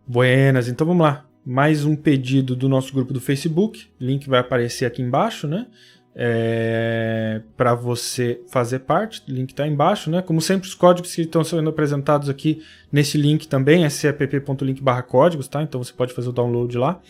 Buenas, então vamos lá. Mais um pedido do nosso grupo do Facebook. O link vai aparecer aqui embaixo, né? Para você fazer parte, o link está embaixo, né? Como sempre, os códigos que estão sendo apresentados aqui nesse link também é capp.link/códigos, tá? Então você pode fazer o download lá.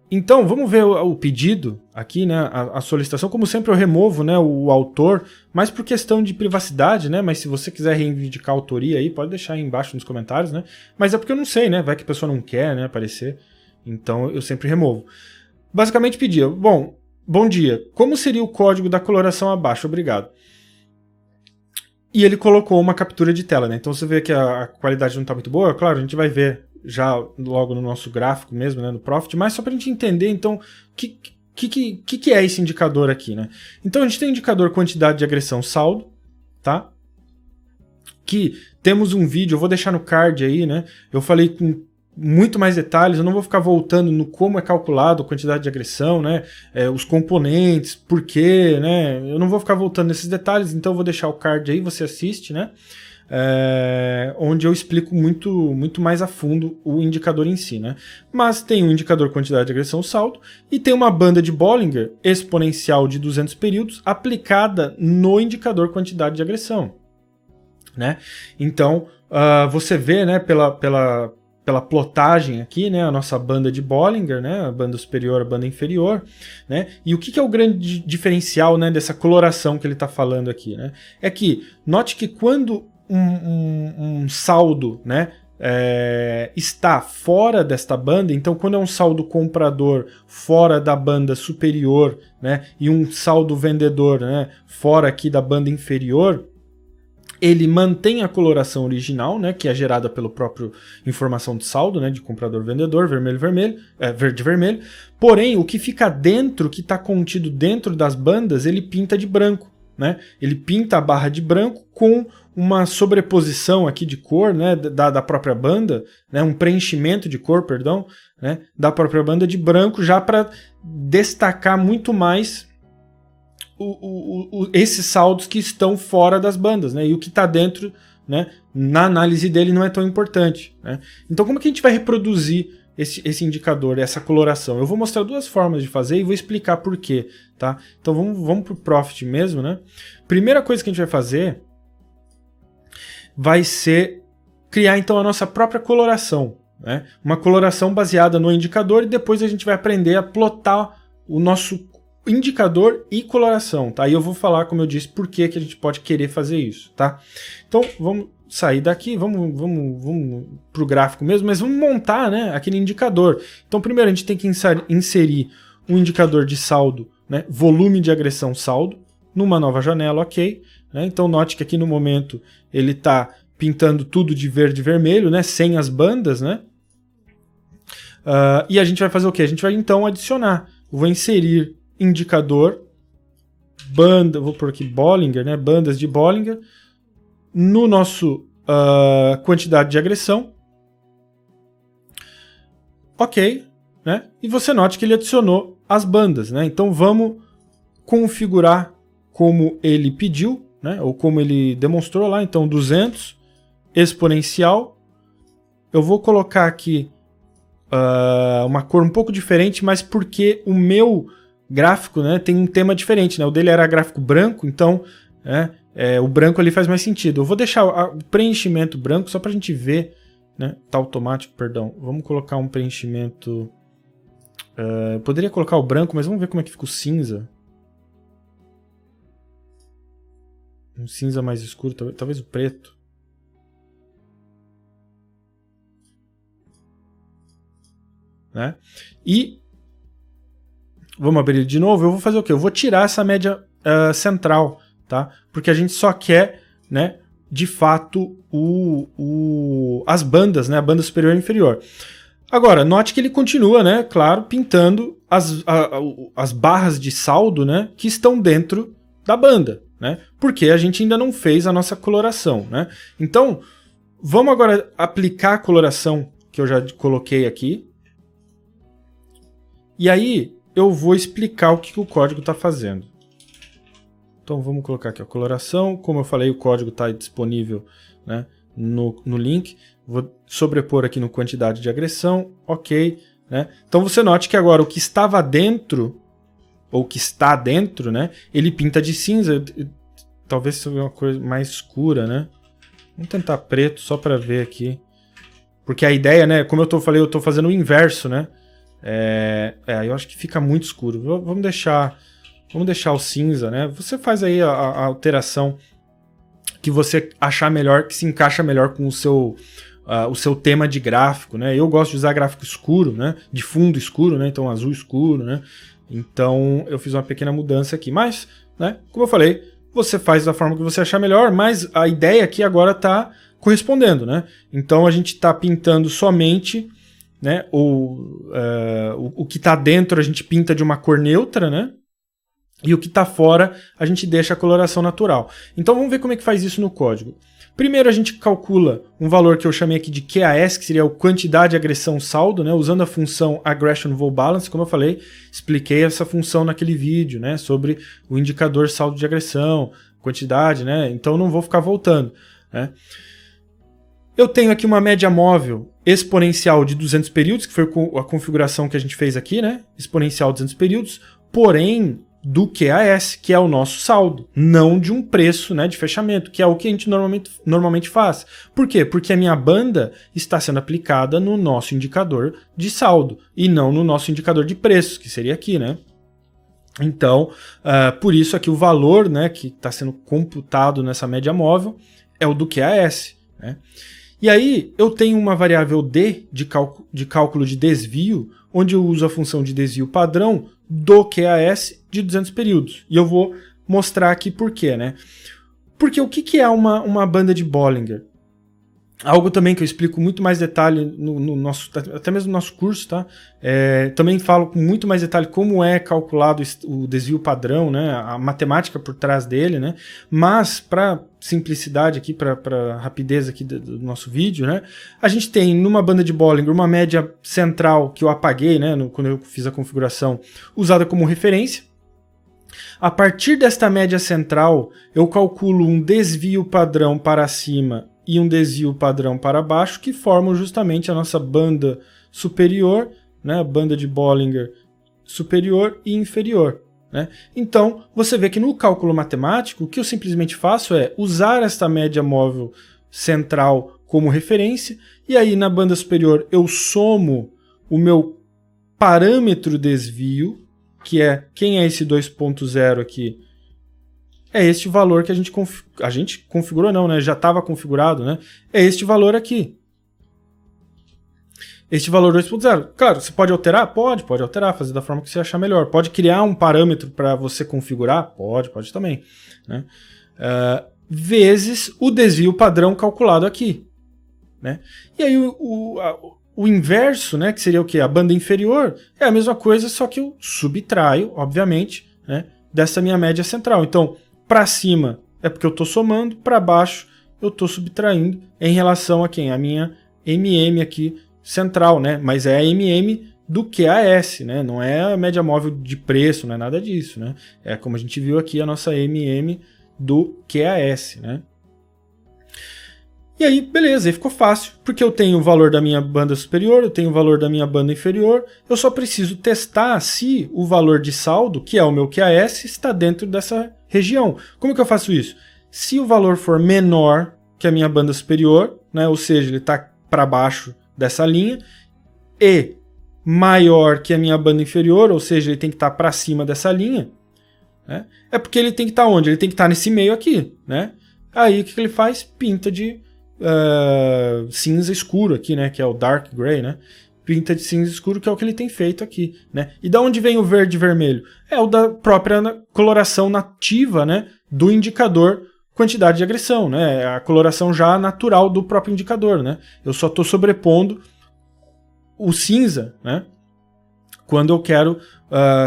Então, vamos ver o pedido aqui, né? A solicitação. Como sempre, eu removo, né, o autor, mais por questão de privacidade, né? Mas se você quiser reivindicar a autoria aí, pode deixar aí embaixo nos comentários, né? Mas é porque eu não sei, né? Vai que a pessoa não quer, né, aparecer. Então, eu sempre removo. Basicamente, pedia: bom dia, como seria o código da coloração abaixo? Obrigado. E ele colocou uma captura de tela, né? Então você vê que a qualidade não está muito boa. Claro, a gente vai ver já logo no nosso gráfico mesmo, né, no Profit, mas só para a gente entender, então, o que é esse indicador aqui, né? Então a gente tem o indicador quantidade de agressão saldo, tá? Que temos um vídeo, eu vou deixar no card aí, né? Eu falei com muito mais detalhes, eu não vou ficar voltando no como é calculado a quantidade de agressão, né? Os componentes, por quê, né? Eu não vou ficar voltando nesses detalhes, então eu vou deixar o card aí, você assiste, né? Onde eu explico muito mais a fundo o indicador em si, né? Mas tem um indicador quantidade de agressão saldo e tem uma banda de Bollinger exponencial de 200 períodos aplicada no indicador quantidade de agressão, né? Então, você vê, né, pela plotagem aqui, né, a nossa banda de Bollinger, né, a banda superior, a banda inferior, né? E o que é o grande diferencial, né, dessa coloração que ele está falando aqui, né? É que, note que quando um saldo, né, está fora desta banda, então quando é um saldo comprador fora da banda superior, né, e um saldo vendedor, né, fora aqui da banda inferior, ele mantém a coloração original, né, que é gerada pelo próprio informação de saldo, né, de comprador-vendedor, vermelho-vermelho, verde-vermelho, porém o que fica dentro, que está contido dentro das bandas, ele pinta de branco, né? Ele pinta a barra de branco com uma sobreposição aqui de cor, né, da própria banda, né, um preenchimento de cor, perdão, né, da própria banda de branco, já para destacar muito mais esses saldos que estão fora das bandas, né, e o que está dentro, né, na análise dele não é tão importante, né? Então como que a gente vai reproduzir esse indicador, essa coloração? Eu vou mostrar duas formas de fazer e vou explicar por quê, tá? Então vamos para o Profit mesmo, né? Primeira coisa que a gente vai fazer vai ser criar então a nossa própria coloração, né? Uma coloração baseada no indicador, e depois a gente vai aprender a plotar o nosso indicador e coloração, tá? E eu vou falar, como eu disse, por que a gente pode querer fazer isso, tá? Então vamos sair daqui, vamos para o gráfico mesmo, mas vamos montar, né, aquele indicador. Então primeiro a gente tem que inserir um indicador de saldo, né, volume de agressão saldo, numa nova janela, ok, né? Então note que aqui no momento ele está pintando tudo de verde e vermelho, né, sem as bandas, né? E a gente vai fazer o quê? A gente vai então adicionar, vou inserir indicador, banda, vou pôr aqui Bollinger, né, bandas de Bollinger, no nosso quantidade de agressão, ok, né? E você note que ele adicionou as bandas, né? Então vamos configurar como ele pediu, né? Ou como ele demonstrou lá. Então 200 exponencial. Eu vou colocar aqui uma cor um pouco diferente, mas porque o meu gráfico, né, tem um tema diferente, né? O dele era gráfico branco, então o branco ali faz mais sentido. Eu vou deixar o preenchimento branco só para a gente ver, né? Tá automático, perdão. Vamos colocar um preenchimento. Eu poderia colocar o branco, mas vamos ver como é que fica o cinza. Um cinza mais escuro, talvez o preto. Né? E vamos abrir de novo. Eu vou fazer o quê? Eu vou tirar essa média central, tá? Porque a gente só quer, né, de fato as bandas, né, a banda superior e inferior. Agora, note que ele continua, né, claro, pintando as barras de saldo, né, que estão dentro da banda, né? Porque a gente ainda não fez a nossa coloração, né? Então, vamos agora aplicar a coloração que eu já coloquei aqui. E aí eu vou explicar o que o código está fazendo. Então vamos colocar aqui a coloração. Como eu falei, o código está disponível, né, no link, vou sobrepor aqui no quantidade de agressão, ok, né? Então você note que agora o que estava dentro, ou que está dentro, né, ele pinta de cinza, talvez seja uma coisa mais escura, né? Vamos tentar preto só para ver aqui, porque a ideia, né, como eu estou fazendo o inverso, né? Eu acho que fica muito escuro. Vamos deixar o cinza, né? Você faz aí a alteração que você achar melhor, que se encaixa melhor com o seu tema de gráfico, né? Eu gosto de usar gráfico escuro, né? De fundo escuro, né? Então azul escuro, né? Então eu fiz uma pequena mudança aqui, mas, né? Como eu falei, você faz da forma que você achar melhor, mas a ideia aqui agora está correspondendo, né? Então a gente está pintando somente, né? O que está dentro a gente pinta de uma cor neutra, né? E o que está fora a gente deixa a coloração natural. Então vamos ver como é que faz isso no código. Primeiro a gente calcula um valor que eu chamei aqui de QAS, que seria o quantidade, agressão, saldo, né? Usando a função aggression-val-balance, como eu falei, expliquei essa função naquele vídeo, né? Sobre o indicador saldo de agressão, quantidade, né? Então não vou ficar voltando, né? Eu tenho aqui uma média móvel exponencial de 200 períodos, que foi a configuração que a gente fez aqui, né? Exponencial 200 períodos, porém do QAS, que é o nosso saldo, não de um preço, né, de fechamento, que é o que a gente normalmente faz. Por quê? Porque a minha banda está sendo aplicada no nosso indicador de saldo e não no nosso indicador de preço, que seria aqui, né? Então, por isso aqui o valor, né, que está sendo computado nessa média móvel é o do QAS, né? E aí eu tenho uma variável D de cálculo de desvio, onde eu uso a função de desvio padrão do QAS de 200 períodos. E eu vou mostrar aqui por quê, né? Porque o que é uma banda de Bollinger? Algo também que eu explico muito mais detalhe no nosso, até mesmo no nosso curso, tá? Também falo com muito mais detalhe como é calculado o desvio padrão, né? A matemática por trás dele, né? Mas, para simplicidade aqui, para rapidez aqui do nosso vídeo, né? A gente tem numa banda de Bollinger uma média central que eu apaguei, né? Quando eu fiz a configuração, usada como referência. A partir desta média central, eu calculo um desvio padrão para cima e um desvio padrão para baixo, que formam justamente a nossa banda superior, né, banda de Bollinger superior e inferior, né? Então, você vê que no cálculo matemático, o que eu simplesmente faço é usar esta média móvel central como referência, e aí na banda superior eu somo o meu parâmetro desvio, que é, quem é esse 2.0 aqui? É este valor que a gente configurou, não, né? Já estava configurado, né? É este valor aqui. Este valor 2.0. Claro, você pode alterar? Pode alterar, fazer da forma que você achar melhor. Pode criar um parâmetro para você configurar? Pode também, né? Vezes o desvio padrão calculado aqui, né? E aí o inverso, né? Que seria o quê? A banda inferior é a mesma coisa, só que eu subtraio, obviamente, né? Dessa minha média central. Então, para cima é porque eu estou somando, para baixo eu estou subtraindo em relação a quem? A minha MM aqui central, né? Mas é a MM do QAS, né? Não é a média móvel de preço, não é nada disso, né? É como a gente viu aqui a nossa MM do QAS, né? E aí, beleza, aí ficou fácil, porque eu tenho o valor da minha banda superior, eu tenho o valor da minha banda inferior, eu só preciso testar se o valor de saldo, que é o meu QAS, está dentro dessa região. Como que eu faço isso? Se o valor for menor que a minha banda superior, né, ou seja, ele está para baixo dessa linha, e maior que a minha banda inferior, ou seja, ele tem que estar para cima dessa linha, né, é porque ele tem que estar onde? Ele tem que estar nesse meio aqui, né? Aí o que ele faz? Pinta de cinza escuro aqui, né? Que é o dark gray, né? Pinta de cinza escuro, que é o que ele tem feito aqui, né? E da onde vem o verde e vermelho? É o da própria coloração nativa, né? Do indicador quantidade de agressão, né? É a coloração já natural do próprio indicador, né? Eu só estou sobrepondo o cinza, né? Quando eu quero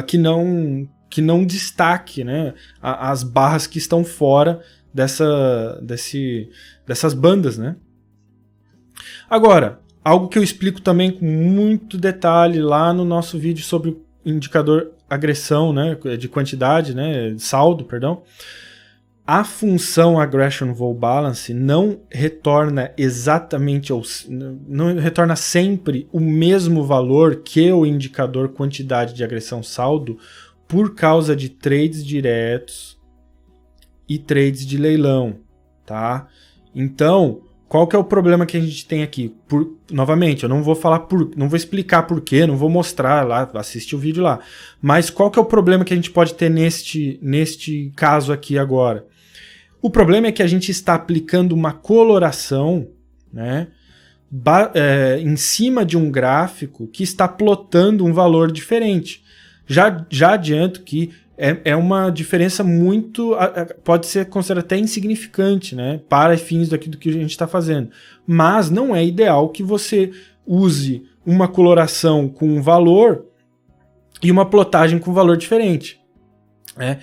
que não destaque, né? As barras que estão fora dessas bandas, né? Agora, algo que eu explico também com muito detalhe lá no nosso vídeo sobre indicador agressão, né, de quantidade, né, saldo, perdão. a função aggression vol balance não retorna exatamente, não retorna sempre o mesmo valor que o indicador quantidade de agressão saldo por causa de trades diretos e trades de leilão, tá? Então, qual que é o problema que a gente tem aqui? Novamente, eu não vou não vou explicar por quê, não vou mostrar lá, assiste o vídeo lá. Mas qual que é o problema que a gente pode ter neste caso aqui agora? O problema é que a gente está aplicando uma coloração, né, em cima de um gráfico que está plotando um valor diferente. Já adianto que é uma diferença pode ser considerada até insignificante, né, para fins daquilo que a gente está fazendo. Mas não é ideal que você use uma coloração com um valor e uma plotagem com um valor diferente. Né?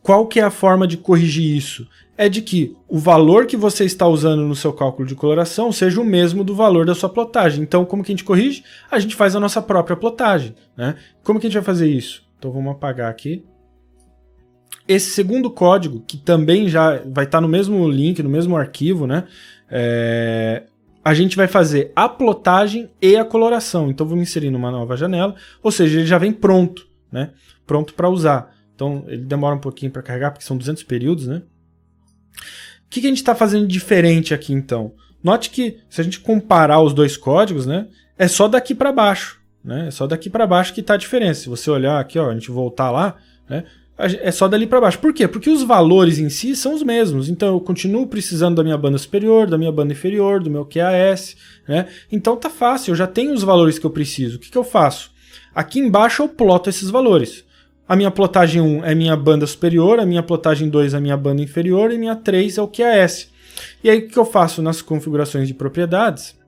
Qual que é a forma de corrigir isso? É de que o valor que você está usando no seu cálculo de coloração seja o mesmo do valor da sua plotagem. Então, como que a gente corrige? A gente faz a nossa própria plotagem. Né? Como que a gente vai fazer isso? Então, vamos apagar aqui. Esse segundo código, que também já vai estar no mesmo link, no mesmo arquivo, né? A gente vai fazer a plotagem e a coloração. Então, vamos inserir numa nova janela, ou seja, ele já vem pronto, né? Pronto para usar. Então, ele demora um pouquinho para carregar, porque são 200 períodos, né? O que a gente está fazendo diferente aqui, então? Note que, se a gente comparar os dois códigos, né, é só daqui para baixo. Né? É só daqui para baixo que está a diferença. Se você olhar aqui, ó, a gente voltar lá, né, é só dali para baixo. Por quê? Porque os valores em si são os mesmos. Então, eu continuo precisando da minha banda superior, da minha banda inferior, do meu QAS. Né? Então, tá fácil. Eu já tenho os valores que eu preciso. O que eu faço? Aqui embaixo eu ploto esses valores. A minha plotagem 1 é minha banda superior, a minha plotagem 2 é a minha banda inferior e a minha 3 é o QAS. E aí o que eu faço nas configurações de propriedades?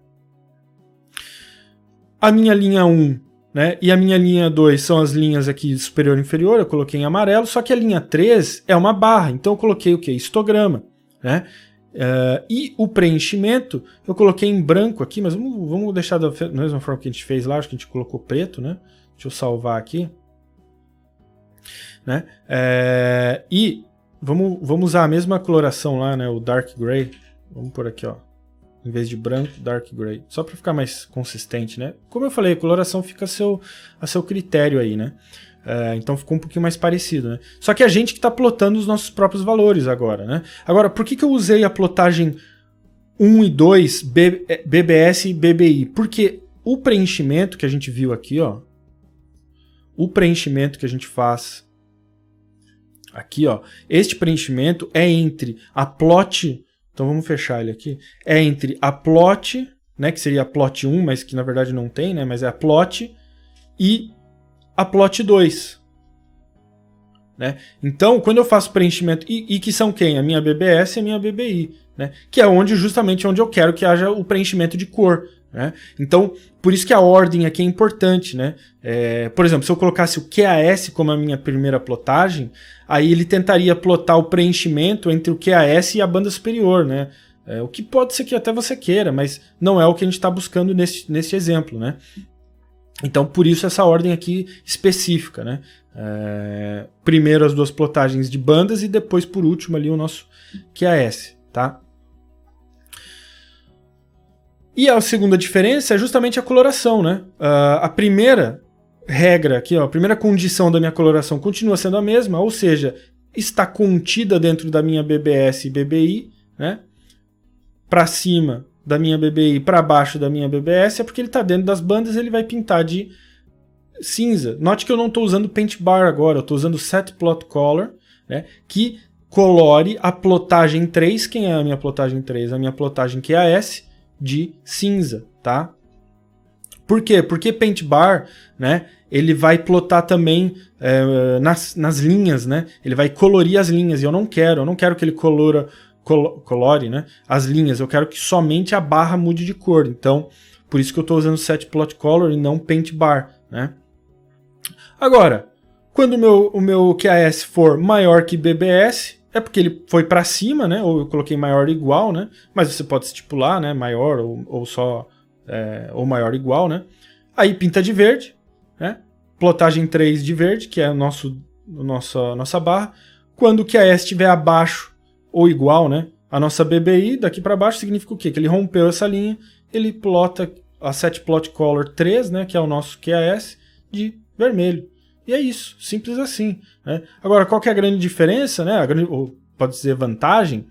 A minha linha 1, né, e a minha linha 2 são as linhas aqui superior e inferior, eu coloquei em amarelo, só que a linha 3 é uma barra, então eu coloquei o quê? Histograma. Né? E o preenchimento eu coloquei em branco aqui, mas vamos deixar da mesma forma que a gente fez lá, acho que a gente colocou preto, né? Deixa eu salvar aqui. Né? E vamos usar a mesma coloração lá, né? O Dark Gray. Vamos por aqui, ó. Em vez de branco, Dark Gray. Só para ficar mais consistente, né? Como eu falei, a coloração fica a seu critério aí, né? Então ficou um pouquinho mais parecido, né? Só que a gente que está plotando os nossos próprios valores agora, né? Agora, por que eu usei a plotagem 1 e 2, BBS e BBI? Porque o preenchimento que a gente viu aqui, ó, o preenchimento que a gente faz aqui, ó, este preenchimento é entre a plot, então vamos fechar ele aqui, é entre a plot, né, que seria a plot 1, mas que na verdade não tem, né, mas é a plot, e a plot 2. Né? Então, quando eu faço preenchimento, e que são quem? A minha BBS e a minha BBI, né? Que é justamente onde eu quero que haja o preenchimento de cor. Né? Então, por isso que a ordem aqui é importante. Né? Por exemplo, se eu colocasse o QAS como a minha primeira plotagem, aí ele tentaria plotar o preenchimento entre o QAS e a banda superior. Né? O que pode ser que até você queira, mas não é o que a gente está buscando nesse exemplo. Né? Então, por isso essa ordem aqui específica. Né? Primeiro as duas plotagens de bandas e depois, por último, ali o nosso QAS. Tá? E a segunda diferença é justamente a coloração, né? A primeira regra aqui, ó, a primeira condição da minha coloração continua sendo a mesma, ou seja, está contida dentro da minha BBS e BBI, né? Para cima da minha BBI, para baixo da minha BBS, é porque ele está dentro das bandas, ele vai pintar de cinza. Note que eu não estou usando Paint Bar agora, eu estou usando Set Plot Color, né? Que colore a plotagem 3. Quem é a minha plotagem 3? A minha plotagem QAS de cinza, tá? Por quê? Porque Paint Bar, né, ele vai plotar também nas linhas, né? Ele vai colorir as linhas e eu não quero que ele colore, né, as linhas, eu quero que somente a barra mude de cor. Então, por isso que eu estou usando Set Plot Color e não Paint Bar, né? Agora, quando o meu QAS for maior que BBS, é porque ele foi para cima, né? Ou eu coloquei maior ou igual, né? Mas você pode estipular, né? Maior ou só ou maior ou igual, né? Aí pinta de verde, né? Plotagem 3 de verde, que é a nossa barra. Quando o QAS estiver abaixo ou igual, né? A nossa BBI daqui para baixo significa o quê? Que ele rompeu essa linha, ele plota a setPlot color 3, né, que é o nosso QAS, de vermelho. E é isso, simples assim. Né? Agora, qual que é a grande diferença, né? Ou pode dizer vantagem,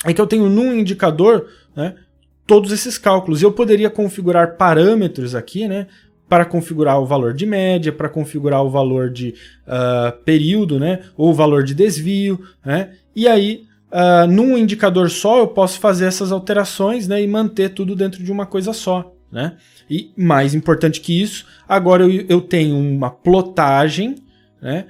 é que eu tenho num indicador, né, todos esses cálculos. E eu poderia configurar parâmetros aqui, né, para configurar o valor de média, para configurar o valor de período, né, ou o valor de desvio. Né? E aí, num indicador só, eu posso fazer essas alterações, né, e manter tudo dentro de uma coisa só. Né? E mais importante que isso, agora eu tenho uma plotagem, né,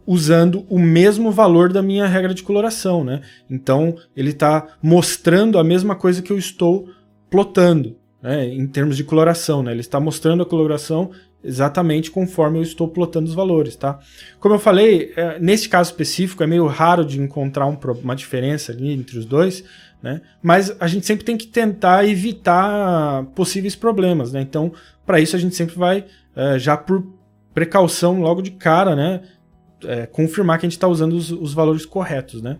usando o mesmo valor da minha regra de coloração. Né? Então ele está mostrando a mesma coisa que eu estou plotando, né, em termos de coloração. Né? Ele está mostrando a coloração exatamente conforme eu estou plotando os valores. Tá? Como eu falei, nesse caso específico é meio raro de encontrar uma diferença ali entre os dois, né? Mas a gente sempre tem que tentar evitar possíveis problemas. Né? Então, para isso a gente sempre vai, já por precaução, logo de cara, né, confirmar que a gente está usando os valores corretos. Né?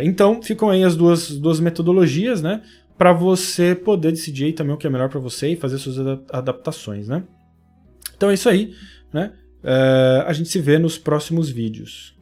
Então, ficam aí as duas metodologias, né, para você poder decidir aí também o que é melhor para você e fazer suas adaptações. Né? Então é isso aí. Né? A gente se vê nos próximos vídeos.